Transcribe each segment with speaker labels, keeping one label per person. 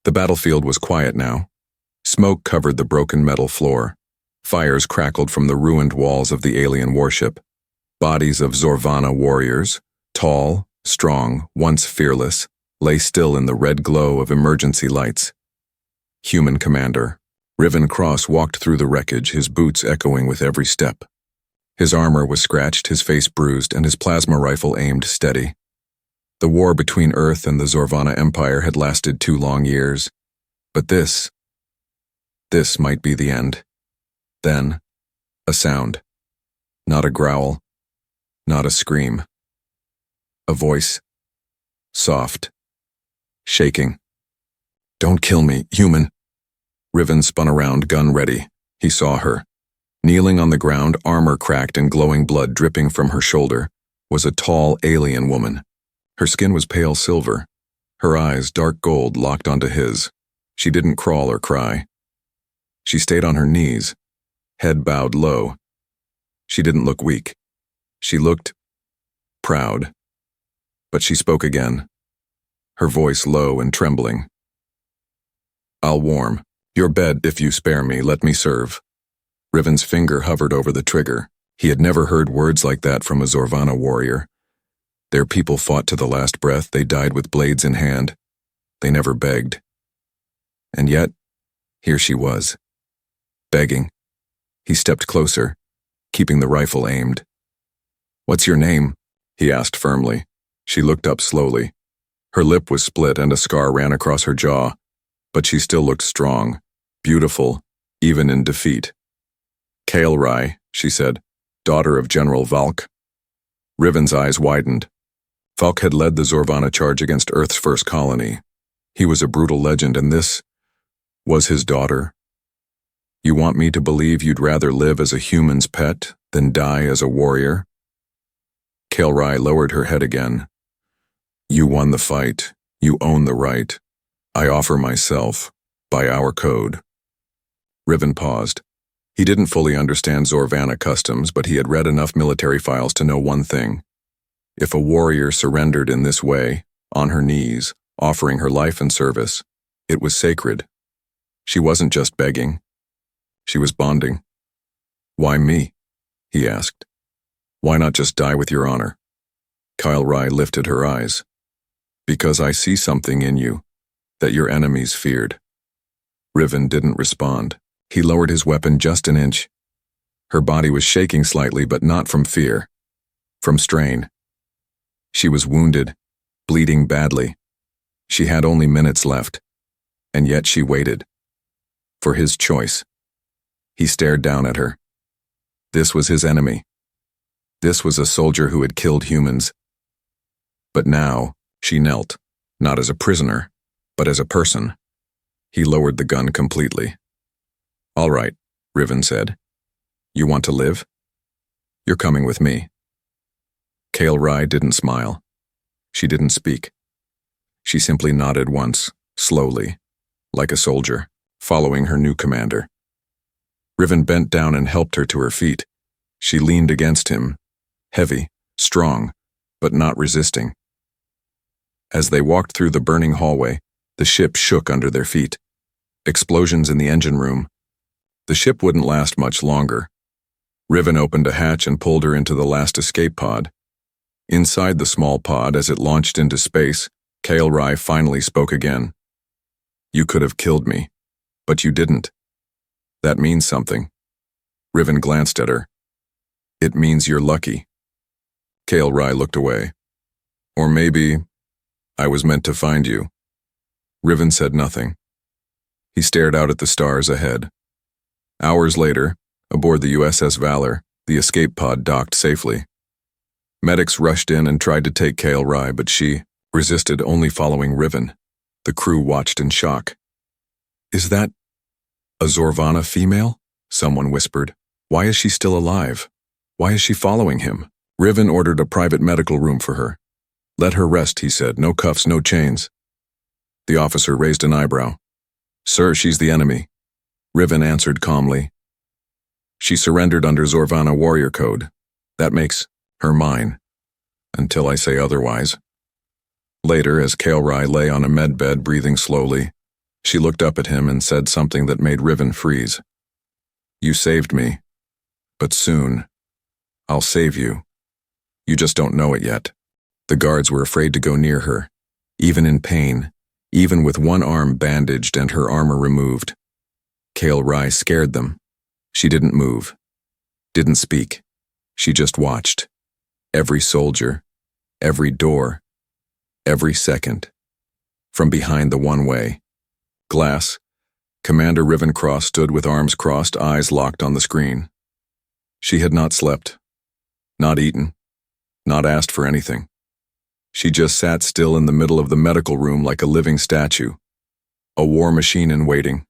Speaker 1: The battlefield was quiet now. Smoke covered the broken metal floor. Fires crackled from the ruined walls of the alien warship. Bodies of Zorvana warriors, tall, strong, once fearless, lay still in the red glow of emergency lights. Human commander. Riven Cross walked through the wreckage, his boots echoing with every step. His armor was scratched, his face bruised, and his plasma rifle aimed steady. The war between Earth and the Zorvana Empire had lasted 2 long years. But this might be the end. Then, a sound. Not a growl. Not a scream. A voice. Soft. Shaking. "Don't kill me, human." Riven spun around, gun ready. He saw her. Kneeling on the ground, armor cracked and glowing blood dripping from her shoulder, was a tall alien woman. Her skin was pale silver. Her eyes, dark gold, locked onto his. She didn't crawl or cry. She stayed on her knees, head bowed low. She didn't look weak. She looked proud. But she spoke again, her voice low and trembling. "I'll warm your bed if you spare me. Let me serve." Riven's finger hovered over the trigger. He had never heard words like that from a Zorvana warrior. Their people fought to the last breath. They died with blades in hand. They never begged. And yet, here she was, begging. He stepped closer, keeping the rifle aimed. "What's your name?" he asked firmly. She looked up slowly. Her lip was split and a scar ran across her jaw, but she still looked strong, beautiful, even in defeat. "Kael'rai," she said, "daughter of General Valk." Riven's eyes widened. Valk had led the Zorvana charge against Earth's first colony. He was a brutal legend, and this was his daughter. "You want me to believe you'd rather live as a human's pet than die as a warrior?" Kael'rai lowered her head again. "You won the fight. You own the right. I offer myself, by our code." Riven paused. He didn't fully understand Zorvana customs, but he had read enough military files to know one thing. If a warrior surrendered in this way, on her knees, offering her life and service, it was sacred. She wasn't just begging. She was bonding. "Why me?" he asked. "Why not just die with your honor?" Kael'rai lifted her eyes. "Because I see something in you that your enemies feared." Riven didn't respond. He lowered his weapon just an inch. Her body was shaking slightly, but not from fear. From strain. She was wounded, bleeding badly. She had only minutes left, and yet she waited. For his choice. He stared down at her. This was his enemy. This was a soldier who had killed humans. But now, she knelt, not as a prisoner, but as a person. He lowered the gun completely. "All right," Riven said. "You want to live? You're coming with me." Kael'rai didn't smile. She didn't speak. She simply nodded once, slowly, like a soldier, following her new commander. Riven bent down and helped her to her feet. She leaned against him, heavy, strong, but not resisting. As they walked through the burning hallway, the ship shook under their feet. Explosions in the engine room. The ship wouldn't last much longer. Riven opened a hatch and pulled her into the last escape pod. Inside the small pod, as it launched into space, Kael'rai finally spoke again. "You could have killed me, but you didn't. That means something." Riven glanced at her. "It means you're lucky." Kael'rai looked away. "Or maybe I was meant to find you." Riven said nothing. He stared out at the stars ahead. Hours later, aboard the USS Valor, the escape pod docked safely. Medics rushed in and tried to take Kael'rai, but she resisted, only following Riven. The crew watched in shock. "Is that a Zorvana female?" someone whispered. "Why is she still alive? Why is she following him?" Riven ordered a private medical room for her. "Let her rest," he said. "No cuffs, no chains." The officer raised an eyebrow. "Sir, she's the enemy." Riven answered calmly. "She surrendered under Zorvana warrior code. That makes her mine, until I say otherwise." Later, as Kael'rai lay on a medbed breathing slowly, She looked up at him and said something that made Riven freeze. You saved me. But soon, I'll save you. You just don't know it yet. The guards were afraid to go near her, even in pain, even with one arm bandaged and her armor removed. HFY scared them. She didn't move, didn't speak. She just watched. Every soldier, every door, every second. From behind the one-way. Glass. Commander Rivencross stood with arms crossed, eyes locked on the screen. She had not slept, not eaten, not asked for anything. She just sat still in the middle of the medical room like a living statue, a war machine in waiting.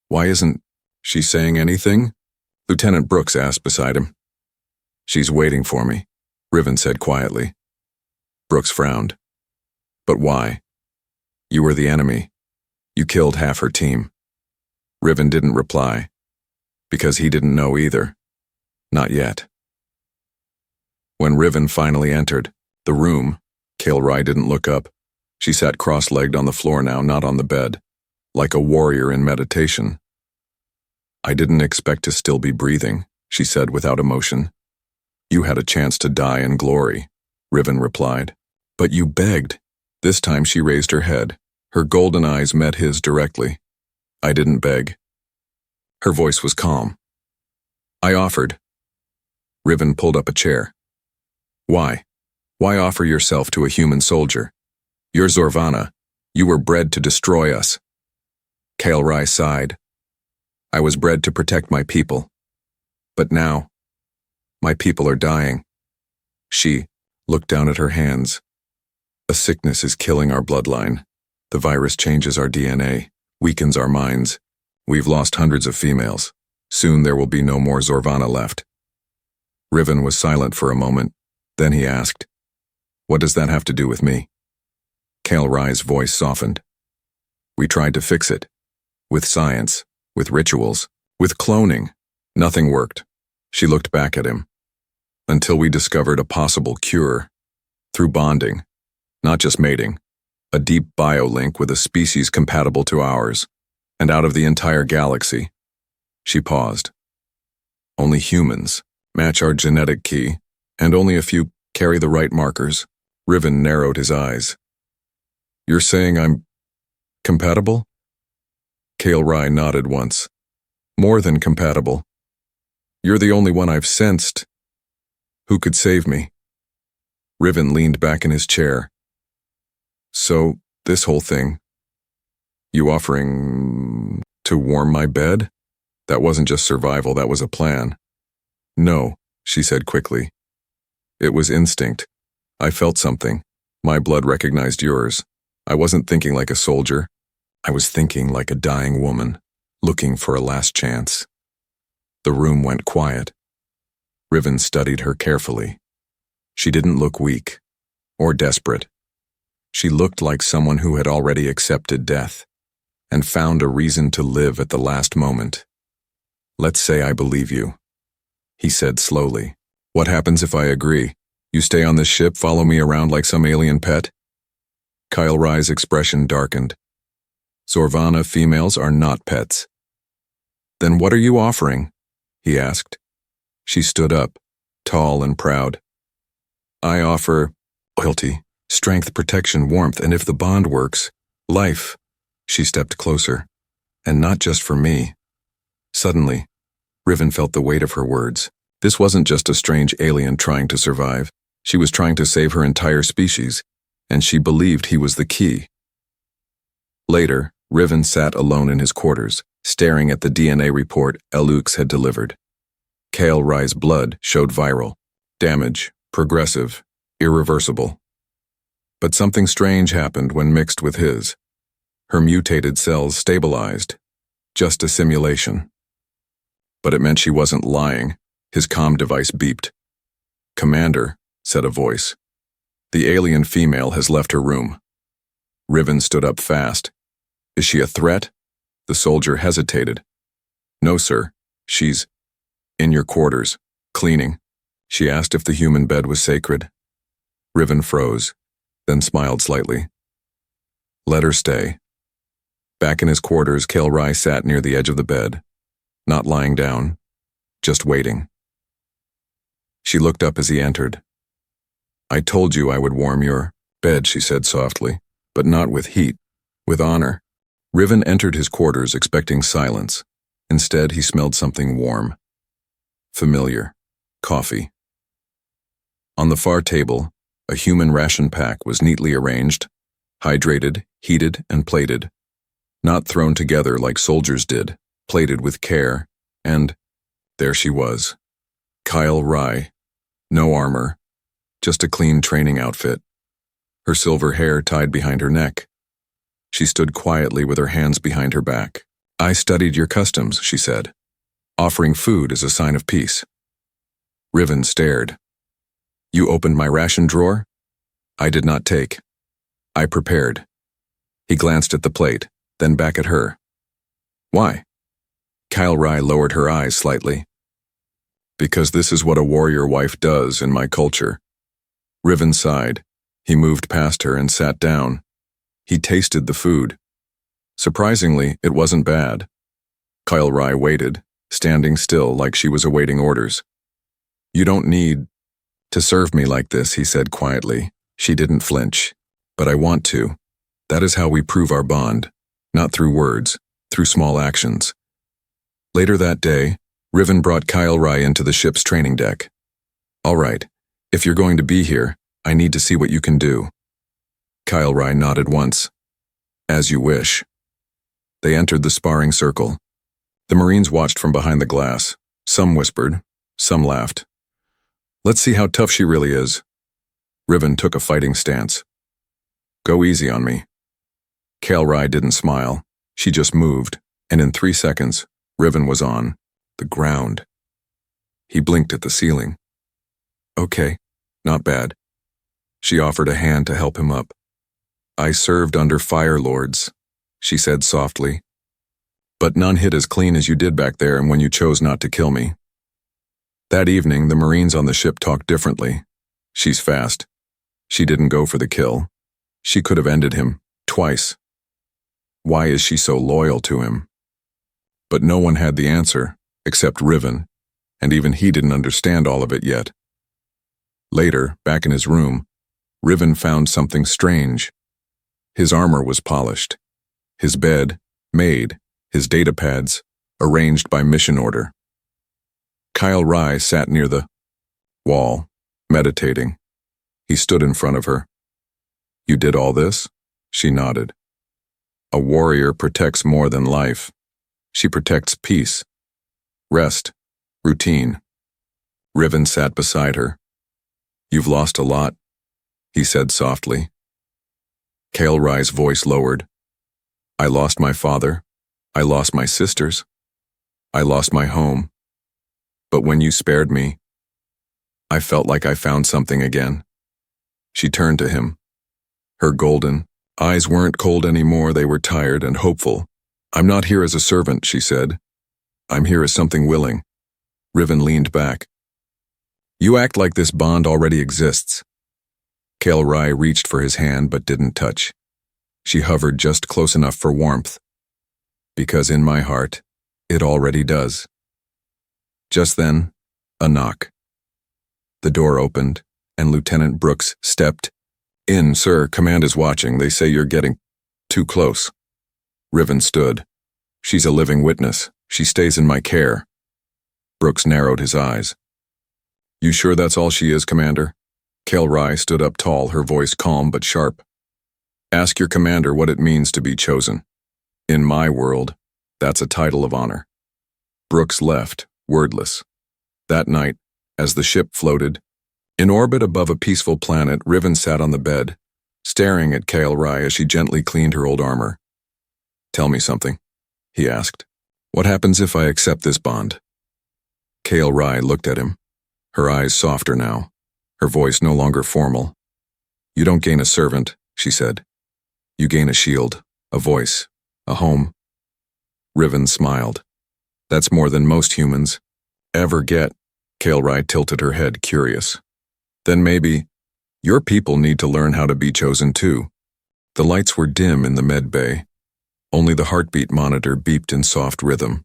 Speaker 1: Why isn't she saying anything? Lieutenant Brooks asked beside him. She's waiting for me, Riven said quietly. Brooks frowned. But why? You were the enemy. You killed half her team. Riven didn't reply, because he didn't know either. Not yet. When Riven finally entered the room, HFY didn't look up. She sat cross-legged on the floor now, not on the bed, like a warrior in meditation. I didn't expect to still be breathing, she said without emotion. You had a chance to die in glory, Riven replied. But you begged. This time she raised her head. Her golden eyes met his directly. I didn't beg. Her voice was calm. I offered. Riven pulled up a chair. Why? Why offer yourself to a human soldier? You're Zorvana. You were bred to destroy us. HFY sighed. I was bred to protect my people. But now, my people are dying. She looked down at her hands. A sickness is killing our bloodline. The virus changes our DNA, weakens our minds. We've lost hundreds of females. Soon there will be no more Zorvana left. Riven was silent for a moment. Then he asked, What does that have to do with me? HFY's voice softened. We tried to fix it. With science, with rituals, with cloning. Nothing worked. She looked back at him. Until we discovered a possible cure. Through bonding. Not just mating. A deep bio-link with a species compatible to ours. And out of the entire galaxy. She paused. Only humans match our genetic key, and only a few carry the right markers. Riven narrowed his eyes. You're saying I'm compatible? HFY nodded once. More than compatible. You're the only one I've sensed who could save me. Riven leaned back in his chair. So, this whole thing, you offering to warm my bed? That wasn't just survival, that was a plan. No, she said quickly. It was instinct. I felt something. My blood recognized yours. I wasn't thinking like a soldier. I was thinking like a dying woman, looking for a last chance. The room went quiet. Riven studied her carefully. She didn't look weak or desperate. She looked like someone who had already accepted death and found a reason to live at the last moment. Let's say I believe you, he said slowly. What happens if I agree? You stay on this ship, follow me around like some alien pet? HFY's expression darkened. Zorvana females are not pets. Then what are you offering? He asked. She stood up, tall and proud. I offer loyalty, strength, protection, warmth, and if the bond works, life. She stepped closer. And not just for me. Suddenly, Riven felt the weight of her words. This wasn't just a strange alien trying to survive. She was trying to save her entire species, and she believed he was the key. Later, Riven sat alone in his quarters, staring at the DNA report Elux had delivered. HFY's blood showed viral, damage, progressive, irreversible. But something strange happened when mixed with his. Her mutated cells stabilized. Just a simulation. But it meant she wasn't lying. His comm device beeped. Commander, said a voice. The alien female has left her room. Riven stood up fast. Is she a threat? The soldier hesitated. No, sir. She's in your quarters, cleaning. She asked if the human bed was sacred. Riven froze, then smiled slightly. Let her stay. Back in his quarters, Kailrai sat near the edge of the bed, not lying down, just waiting. She looked up as he entered. "I told you I would warm your bed," she said softly, "but not with heat, with honor." Riven entered his quarters expecting silence. Instead, he smelled something warm. Familiar. Coffee. On the far table, a human ration pack was neatly arranged, hydrated, heated, and plated. Not thrown together like soldiers did, plated with care, and there she was. Kailrai. No armor, just a clean training outfit. Her silver hair tied behind her neck. She stood quietly with her hands behind her back. "I studied your customs," she said. "Offering food is a sign of peace." Riven stared. "You opened my ration drawer?" "I did not take. I prepared." He glanced at the plate, then back at her. "Why?" Kailrai lowered her eyes slightly. "Because this is what a warrior wife does in my culture." Riven sighed. He moved past her and sat down. He tasted the food. Surprisingly, it wasn't bad. Kailrai waited, standing still like she was awaiting orders. "You don't need to serve me like this," he said quietly. She didn't flinch. "But I want to. That is how we prove our bond, not through words, through small actions." Later that day, Riven brought Kailrai into the ship's training deck. "All right, if you're going to be here, I need to see what you can do." Kailrai nodded once. "As you wish." They entered the sparring circle. The Marines watched from behind the glass. Some whispered, some laughed. "Let's see how tough she really is." Riven took a fighting stance. "Go easy on me." Kailrai didn't smile. She just moved, and in 3 seconds, Riven was on the ground. He blinked at the ceiling. "Okay, not bad." She offered a hand to help him up. "I served under Fire Lords," she said softly. "But none hit as clean as you did back there and when you chose not to kill me." That evening, the Marines on the ship talked differently. "She's fast. She didn't go for the kill. She could have ended him, twice. Why is she so loyal to him?" But no one had the answer, except Riven, and even he didn't understand all of it yet. Later, back in his room, Riven found something strange. His armor was polished. His bed, made. His datapads, arranged by mission order. Kailrai sat near the wall, meditating. He stood in front of her. "You did all this?" She nodded. "A warrior protects more than life. She protects peace, rest, routine." Riven sat beside her. "You've lost a lot," he said softly. Kailrai's voice lowered. "I lost my father. I lost my sisters. I lost my home. But when you spared me, I felt like I found something again." She turned to him. Her golden eyes weren't cold anymore, they were tired and hopeful. "I'm not here as a servant," she said. "I'm here as something willing." Riven leaned back. "You act like this bond already exists." Kailrai reached for his hand but didn't touch. She hovered just close enough for warmth. "Because in my heart, it already does." Just then, a knock. The door opened, and Lieutenant Brooks stepped in. "Sir, command is watching. They say you're getting too close." Riven stood. "She's a living witness. She stays in my care." Brooks narrowed his eyes. "You sure that's all she is, Commander?" Kailrai stood up tall, her voice calm but sharp. "Ask your commander what it means to be chosen. In my world, that's a title of honor." Brooks left, wordless. That night, as the ship floated, in orbit above a peaceful planet, Riven sat on the bed, staring at Kailrai as she gently cleaned her old armor. "Tell me something," he asked. "What happens if I accept this bond?" Kailrai looked at him, her eyes softer now, her voice no longer formal. "You don't gain a servant," she said. "You gain a shield, a voice, a home." Riven smiled. "That's more than most humans ever get." Kailrai tilted her head, curious. "Then maybe your people need to learn how to be chosen too." The lights were dim in the med bay. Only the heartbeat monitor beeped in soft rhythm.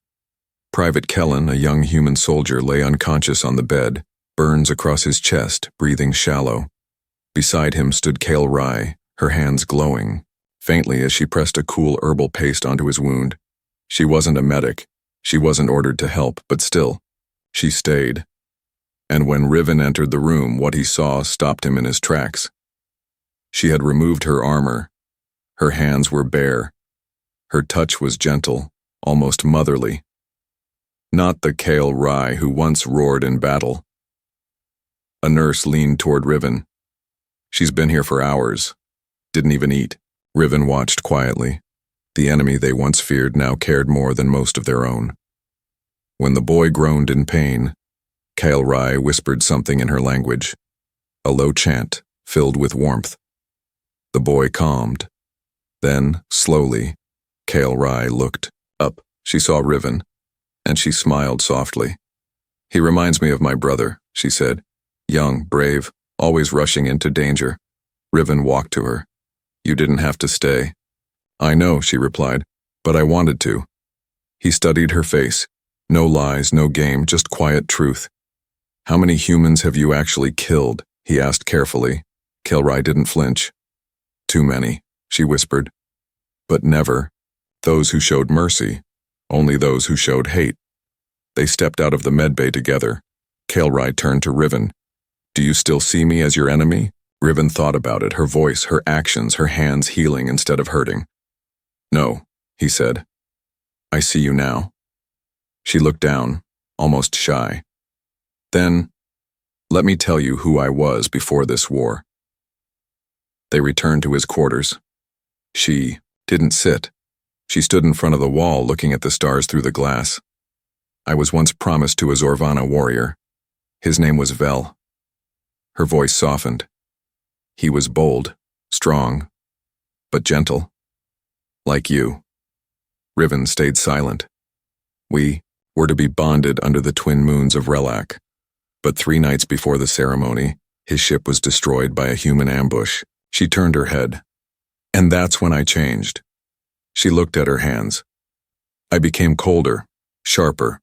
Speaker 1: Private Kellen, a young human soldier, lay unconscious on the bed, burns across his chest, breathing shallow. Beside him stood Kale Rye, her hands glowing, faintly as she pressed a cool herbal paste onto his wound. She wasn't a medic. She wasn't ordered to help, but still, she stayed. And when Riven entered the room, what he saw stopped him in his tracks. She had removed her armor. Her hands were bare. Her touch was gentle, almost motherly. Not the Kale Rye who once roared in battle. A nurse leaned toward Riven. She's been here for hours. Didn't even eat. Riven watched quietly. The enemy they once feared now cared more than most of their own. When the boy groaned in pain, Kale Rye whispered something in her language, a low chant filled with warmth. The boy calmed. Then, slowly, Kale Rye looked up. She saw Riven, and she smiled softly. "He reminds me of my brother," she said. "Young, brave, always rushing into danger." Riven walked to her. "You didn't have to stay." "I know," she replied, "but I wanted to." He studied her face. No lies, no game, just quiet truth. "How many humans have you actually killed?" he asked carefully. Kale Rye didn't flinch. "Too many," she whispered. "But never those who showed mercy, only those who showed hate." They stepped out of the medbay together. Kale Rye turned to Riven. "Do you still see me as your enemy?" Riven thought about it, her voice, her actions, her hands healing instead of hurting. "No," he said. "I see you now." She looked down, almost shy. "Then, let me tell you who I was before this war." They returned to his quarters. She didn't sit. She stood in front of the wall looking at the stars through the glass. "I was once promised to a Zorvana warrior. His name was Vel." Her voice softened. "He was bold, strong, but gentle. Like you." Riven stayed silent. "We were to be bonded under the twin moons of Relak. But 3 nights before the ceremony, his ship was destroyed by a human ambush." She turned her head. "And that's when I changed." She looked at her hands. "I became colder, sharper.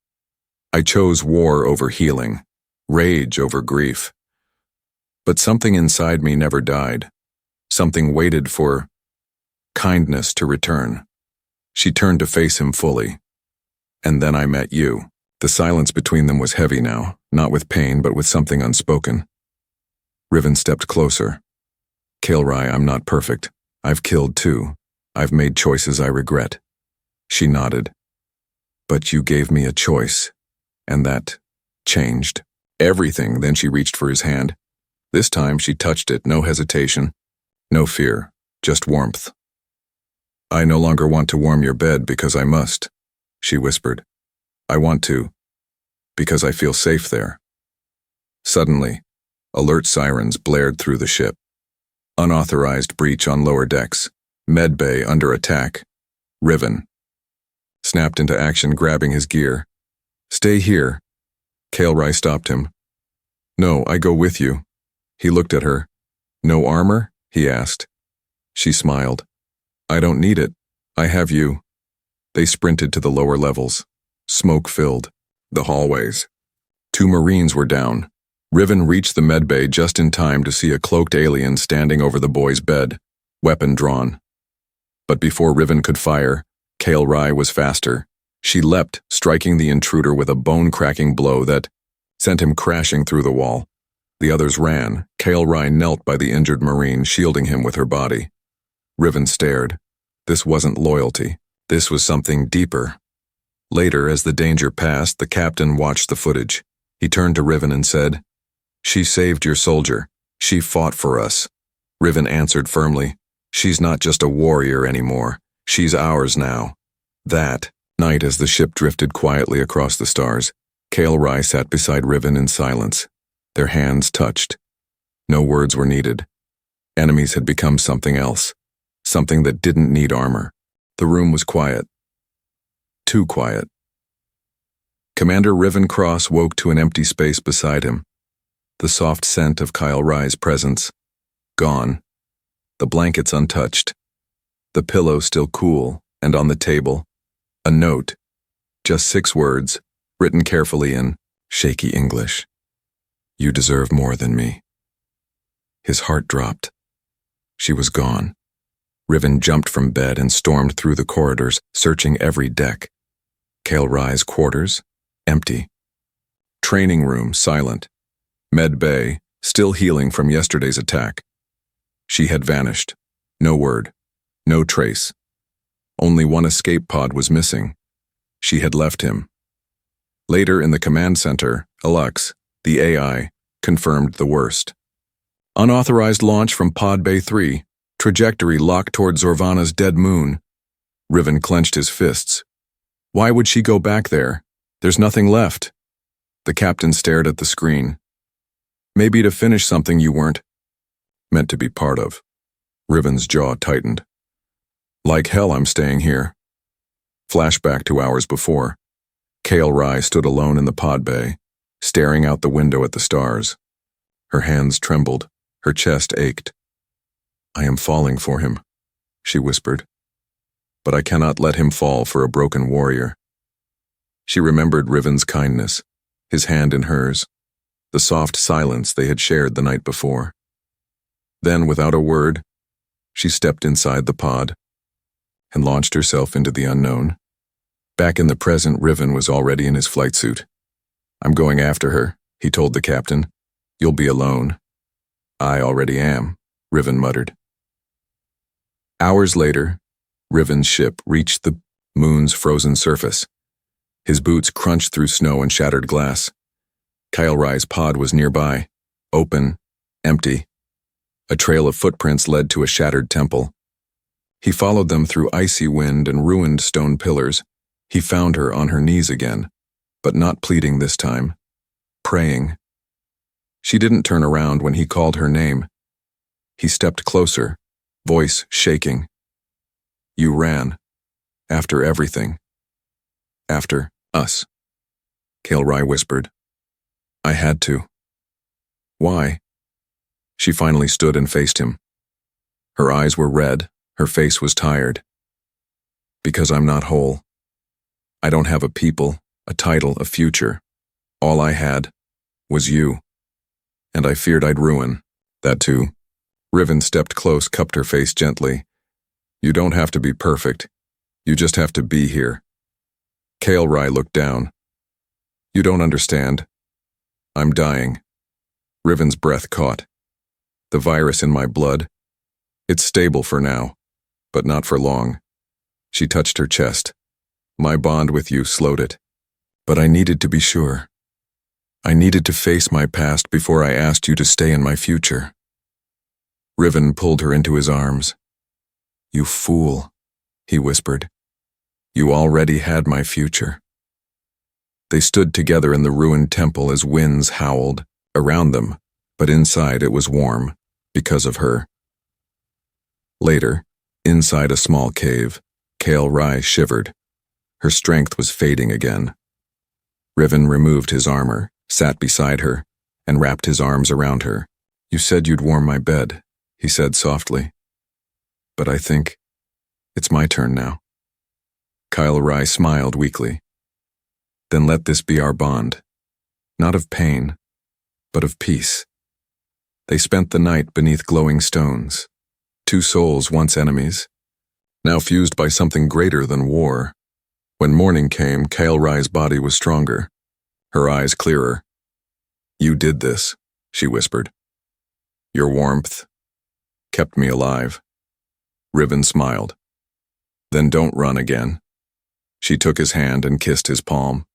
Speaker 1: I chose war over healing, rage over grief. But something inside me never died. Something waited for kindness to return." She turned to face him fully. "And then I met you." The silence between them was heavy now, not with pain, but with something unspoken. Riven stepped closer. "Kale Rye, I'm not perfect. I've killed too. I've made choices I regret." She nodded. "But you gave me a choice, and that changed everything." Then she reached for his hand. This time she touched it, no hesitation, no fear, just warmth. "I no longer want to warm your bed because I must," she whispered. "I want to, because I feel safe there." Suddenly, alert sirens blared through the ship. Unauthorized breach on lower decks. Medbay under attack. Riven snapped into action, grabbing his gear. "Stay here." Kale Rye stopped him. "No, I go with you." He looked at her. "No armor?" he asked. She smiled. "I don't need it. I have you." They sprinted to the lower levels. Smoke filled the hallways. 2 Marines were down. Riven reached the medbay just in time to see a cloaked alien standing over the boy's bed, weapon drawn. But before Riven could fire, Kale Rye was faster. She leapt, striking the intruder with a bone-cracking blow that sent him crashing through the wall. The others ran. Kale Rye knelt by the injured Marine, shielding him with her body. Riven stared. This wasn't loyalty. This was something deeper. Later, as the danger passed, the captain watched the footage. He turned to Riven and said, "She saved your soldier. She fought for us." Riven answered firmly, "She's not just a warrior anymore. She's ours now." That night, as the ship drifted quietly across the stars, Kale Rye sat beside Riven in silence. Their hands touched. No words were needed. Enemies had become something else, something that didn't need armor. The room was quiet. Too quiet. Commander Riven Cross woke to an empty space beside him. The soft scent of Kyle Rye's presence. Gone. The blankets untouched. The pillow still cool, and on the table, a note, just 6 words, written carefully in shaky English. You deserve more than me. His heart dropped. She was gone. Riven jumped from bed and stormed through the corridors, searching every deck. Kale Rye's quarters, empty. Training room, silent. Med bay, still healing from yesterday's attack. She had vanished. No word. No trace. Only one escape pod was missing. She had left him. Later in the command center, Alux, the AI, confirmed the worst. Unauthorized launch from Pod Bay 3, trajectory locked toward Zorvana's dead moon. Riven clenched his fists. Why would she go back there? There's nothing left. The captain stared at the screen. Maybe to finish something you weren't meant to be part of. Riven's jaw tightened. Like hell I'm staying here. Flashback to hours before. Kale Rye stood alone in the pod bay, staring out the window at the stars. Her hands trembled, her chest ached. I am falling for him, she whispered. But I cannot let him fall for a broken warrior. She remembered Riven's kindness, his hand in hers, the soft silence they had shared the night before. Then, without a word, she stepped inside the pod and launched herself into the unknown. Back in the present, Riven was already in his flight suit. I'm going after her, he told the captain. You'll be alone. I already am, Riven muttered. Hours later, Riven's ship reached the moon's frozen surface. His boots crunched through snow and shattered glass. Kyle Rye's pod was nearby, open, empty. A trail of footprints led to a shattered temple. He followed them through icy wind and ruined stone pillars. He found her on her knees again, but not pleading this time, praying. She didn't turn around when he called her name. He stepped closer, voice shaking. You ran. After everything. After us. Kale Rye whispered. I had to. Why? She finally stood and faced him. Her eyes were red, her face was tired. Because I'm not whole. I don't have a people, a title, a future. All I had was you. And I feared I'd ruin that too. Riven stepped close, cupped her face gently. You don't have to be perfect. You just have to be here. Kale Rye looked down. You don't understand. I'm dying. Riven's breath caught. The virus in my blood. It's stable for now, but not for long. She touched her chest. My bond with you slowed it. But I needed to be sure. I needed to face my past before I asked you to stay in my future. Riven pulled her into his arms. You fool, he whispered. You already had my future. They stood together in the ruined temple as winds howled around them, but inside it was warm because of her. Later, inside a small cave, Kale Rye shivered. Her strength was fading again. Riven removed his armor, sat beside her, and wrapped his arms around her. You said you'd warm my bed, he said softly. But I think it's my turn now. Kyle Rye smiled weakly. Then let this be our bond. Not of pain, but of peace. They spent the night beneath glowing stones. 2 souls once enemies, now fused by something greater than war. When morning came, Kale Rye's body was stronger, her eyes clearer. You did this, she whispered. Your warmth kept me alive. Riven smiled. Then don't run again. She took his hand and kissed his palm.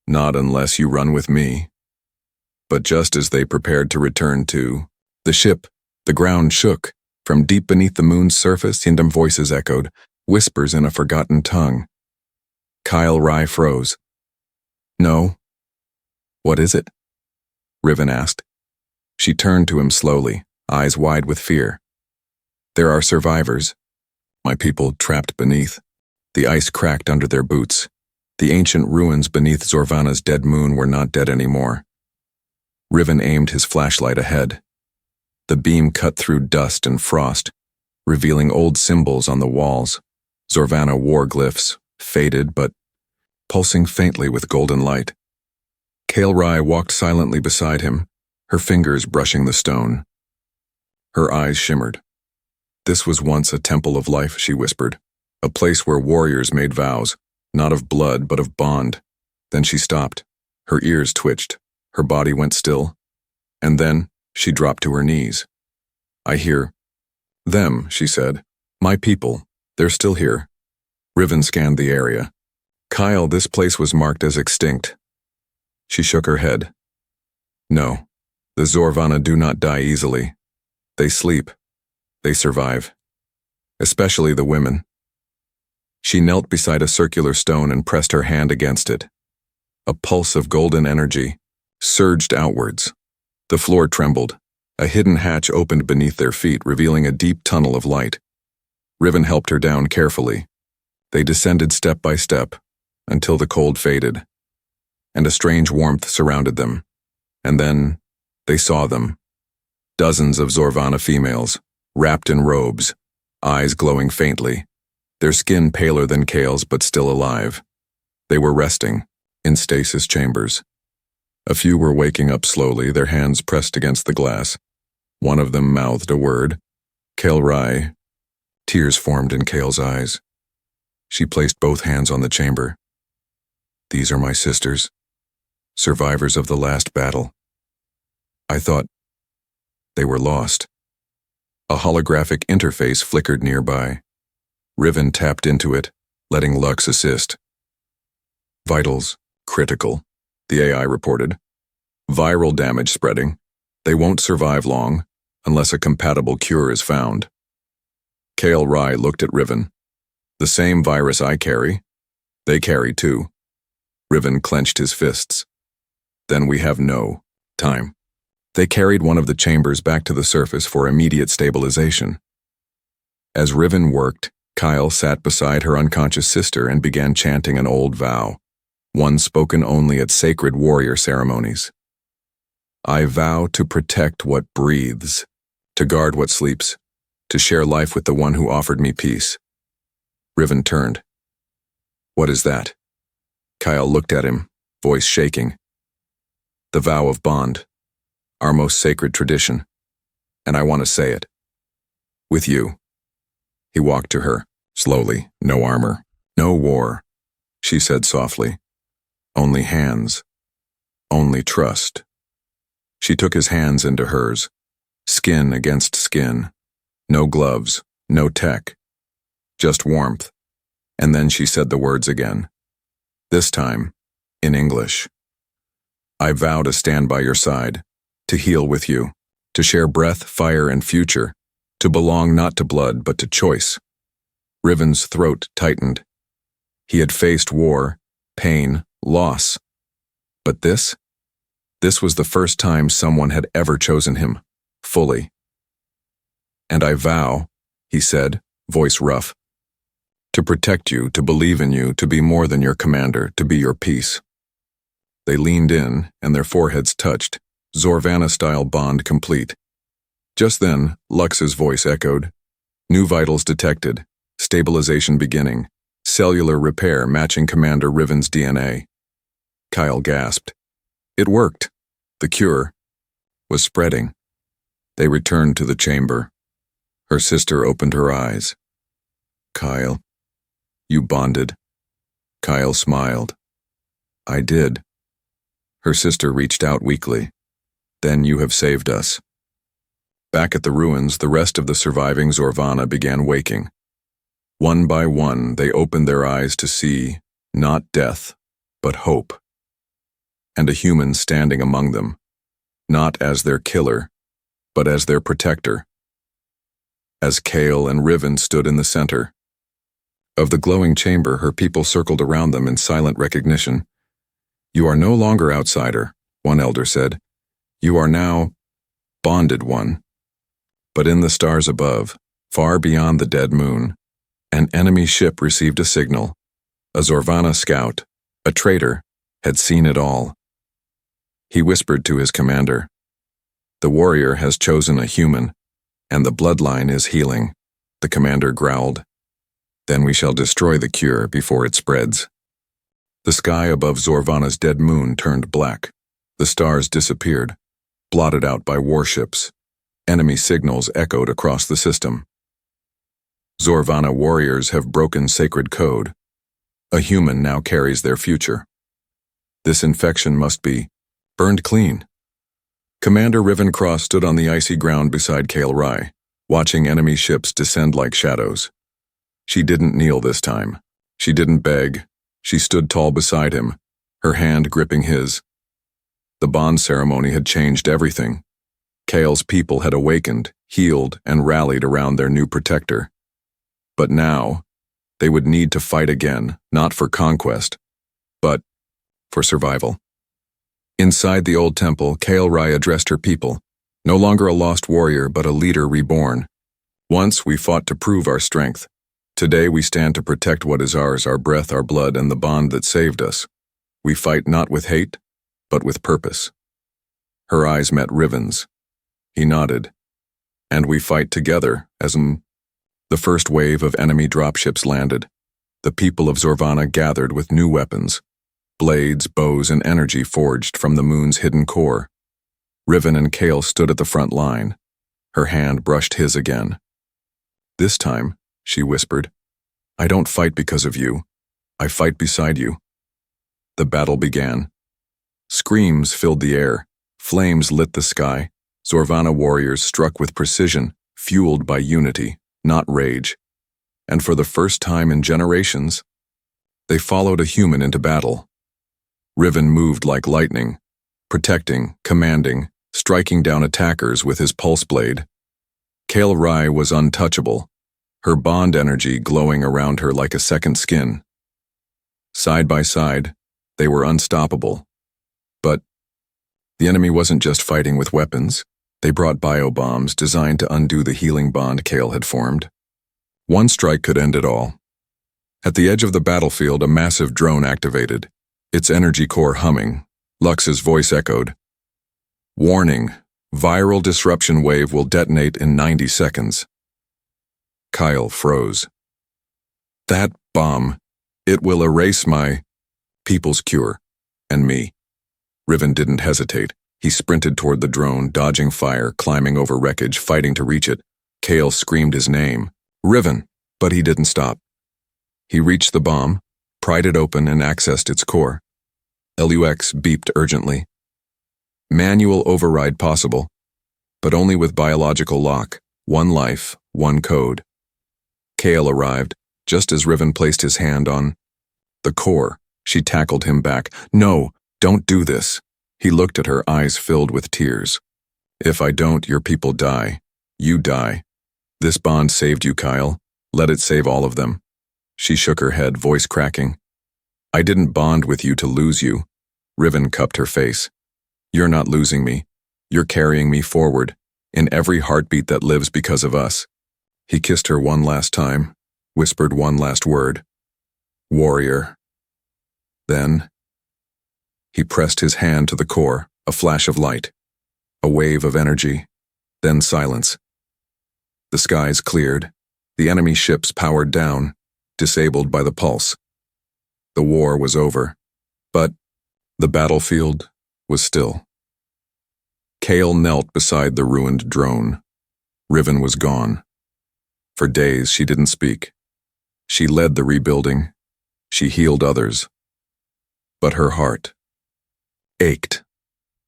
Speaker 1: Not unless you run with me. But just as they prepared to return to the ship, the ground shook. From deep beneath the moon's surface, random voices echoed, whispers in a forgotten tongue. Kyle Rye froze. No. What is it? Riven asked. She turned to him slowly, eyes wide with fear. There are survivors. My people trapped beneath. The ice cracked under their boots. The ancient ruins beneath Zorvana's dead moon were not dead anymore. Riven aimed his flashlight ahead. The beam cut through dust and frost, revealing old symbols on the walls, Zorvana war glyphs, faded but pulsing faintly with golden light. Kale Rye walked silently beside him, her fingers brushing the stone. Her eyes shimmered. This was once a temple of life, she whispered, a place where warriors made vows, not of blood but of bond. Then she stopped. Her ears twitched, her body went still, and then she dropped to her knees. I hear them, she said. My people, they're still here. Riven scanned the area. Kyle, this place was marked as extinct. She shook her head. No, the Zorvana do not die easily. They sleep. They survive. Especially the women. She knelt beside a circular stone and pressed her hand against it. A pulse of golden energy surged outwards. The floor trembled. A hidden hatch opened beneath their feet, revealing a deep tunnel of light. Riven helped her down carefully. They descended step by step, until the cold faded, and a strange warmth surrounded them. And then they saw them. Dozens of Zorvana females, wrapped in robes, eyes glowing faintly, their skin paler than Kale's but still alive. They were resting, in stasis chambers. A few were waking up slowly, their hands pressed against the glass. One of them mouthed a word. Kale Rye. Tears formed in Kale's eyes. She placed both hands on the chamber. These are my sisters, survivors of the last battle. I thought they were lost. A holographic interface flickered nearby. Riven tapped into it, letting Lux assist. Vitals, critical, the AI reported. Viral damage spreading. They won't survive long, unless a compatible cure is found. Kale Rye looked at Riven. The same virus I carry. They carry too. Riven clenched his fists. Then we have no time. They carried one of the chambers back to the surface for immediate stabilization. As Riven worked, Kyle sat beside her unconscious sister and began chanting an old vow, one spoken only at sacred warrior ceremonies. I vow to protect what breathes, to guard what sleeps, to share life with the one who offered me peace. Riven turned. What is that? Kyle looked at him, voice shaking. The vow of bond, our most sacred tradition, and I want to say it. With you. He walked to her, slowly, no armor, no war, she said softly. Only hands, only trust. She took his hands into hers, skin against skin, no gloves, no tech, just warmth, and then she said the words again. This time, in English. I vow to stand by your side, to heal with you, to share breath, fire, and future, to belong not to blood but to choice. Riven's throat tightened. He had faced war, pain, loss. But this was the first time someone had ever chosen him, fully. And I vow, he said, voice rough, to protect you, to believe in you, to be more than your commander, to be your peace. They leaned in, and their foreheads touched, Zorvana-style bond complete. Just then, Lux's voice echoed. New vitals detected, stabilization beginning, cellular repair matching Commander Riven's DNA. Kyle gasped. It worked. The cure was spreading. They returned to the chamber. Her sister opened her eyes. Kyle, you bonded. Kyle smiled. I did. Her sister reached out weakly. Then you have saved us. Back at the ruins, the rest of the surviving Zorvana began waking. One by one, they opened their eyes to see, not death, but hope. And a human standing among them, not as their killer, but as their protector. As Kale and Riven stood in the center. Of the glowing chamber, her people circled around them in silent recognition. You are no longer outsider, one elder said. You are now bonded one. But in the stars above, far beyond the dead moon, an enemy ship received a signal. A Zorvana scout, a traitor, had seen it all. He whispered to his commander, The warrior has chosen a human, and the bloodline is healing, the commander growled. Then we shall destroy the cure before it spreads. The sky above Zorvana's dead moon turned black. The stars disappeared, blotted out by warships. Enemy signals echoed across the system. Zorvana warriors have broken sacred code. A human now carries their future. This infection must be burned clean. Commander Rivencross stood on the icy ground beside Kale Rye, watching enemy ships descend like shadows. She didn't kneel this time. She didn't beg. She stood tall beside him, her hand gripping his. The bond ceremony had changed everything. Kale's people had awakened, healed, and rallied around their new protector. But now, they would need to fight again, not for conquest, but for survival. Inside the old temple, Kale Rye addressed her people, no longer a lost warrior, but a leader reborn. Once we fought to prove our strength. Today we stand to protect what is ours, our breath, our blood, and the bond that saved us. We fight not with hate, but with purpose. Her eyes met Riven's. He nodded. And we fight together, as the first wave of enemy dropships landed. The people of Zorvana gathered with new weapons. Blades, bows, and energy forged from the moon's hidden core. Riven and Kale stood at the front line. Her hand brushed his again. This time, she whispered, I don't fight because of you. I fight beside you. The battle began. Screams filled the air. Flames lit the sky. Zorvana warriors struck with precision, fueled by unity, not rage. And for the first time in generations, they followed a human into battle. Riven moved like lightning, protecting, commanding, striking down attackers with his pulse blade. Kale Rye was untouchable, her bond energy glowing around her like a second skin. Side by side, they were unstoppable. But the enemy wasn't just fighting with weapons. They brought biobombs designed to undo the healing bond Kale had formed. One strike could end it all. At the edge of the battlefield, a massive drone activated, its energy core humming. Lux's voice echoed. Warning, viral disruption wave will detonate in 90 seconds. Kyle froze. That bomb, it will erase my people's cure, and me. Riven didn't hesitate. He sprinted toward the drone, dodging fire, climbing over wreckage, fighting to reach it. Kale screamed his name. Riven! But he didn't stop. He reached the bomb, pried it open, and accessed its core. LUX beeped urgently. Manual override possible, but only with biological lock. One life, one code. Kale arrived, just as Riven placed his hand on the core. She tackled him back. No, don't do this. He looked at her, eyes filled with tears. If I don't, your people die. You die. This bond saved you, Kyle. Let it save all of them. She shook her head, voice cracking. I didn't bond with you to lose you. Riven cupped her face. You're not losing me. You're carrying me forward, in every heartbeat that lives because of us. He kissed her one last time, whispered one last word. Warrior. Then, he pressed his hand to the core, a flash of light, a wave of energy, then silence. The skies cleared, the enemy ships powered down, disabled by the pulse. The war was over, but the battlefield was still. Kale knelt beside the ruined drone. Riven was gone. For days she didn't speak. She led the rebuilding. She healed others. But her heart ached.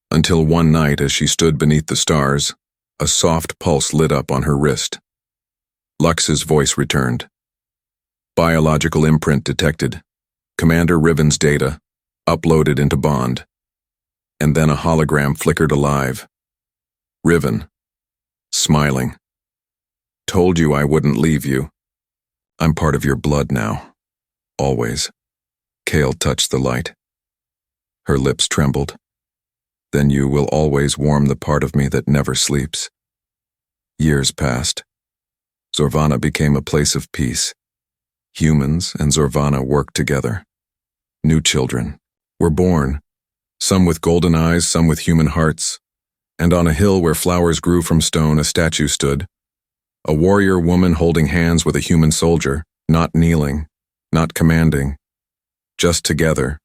Speaker 1: Until one night, as she stood beneath the stars, a soft pulse lit up on her wrist. Lux's voice returned. Biological imprint detected. Commander Riven's data, uploaded into Bond. And then a hologram flickered alive. Riven, smiling. Told you I wouldn't leave you. I'm part of your blood now. Always. Kale touched the light. Her lips trembled. Then you will always warm the part of me that never sleeps. Years passed. Zorvana became a place of peace. Humans and Zorvana worked together. New children were born, some with golden eyes, some with human hearts. And on a hill where flowers grew from stone, a statue stood. A warrior woman holding hands with a human soldier, Not kneeling, not commanding, just together,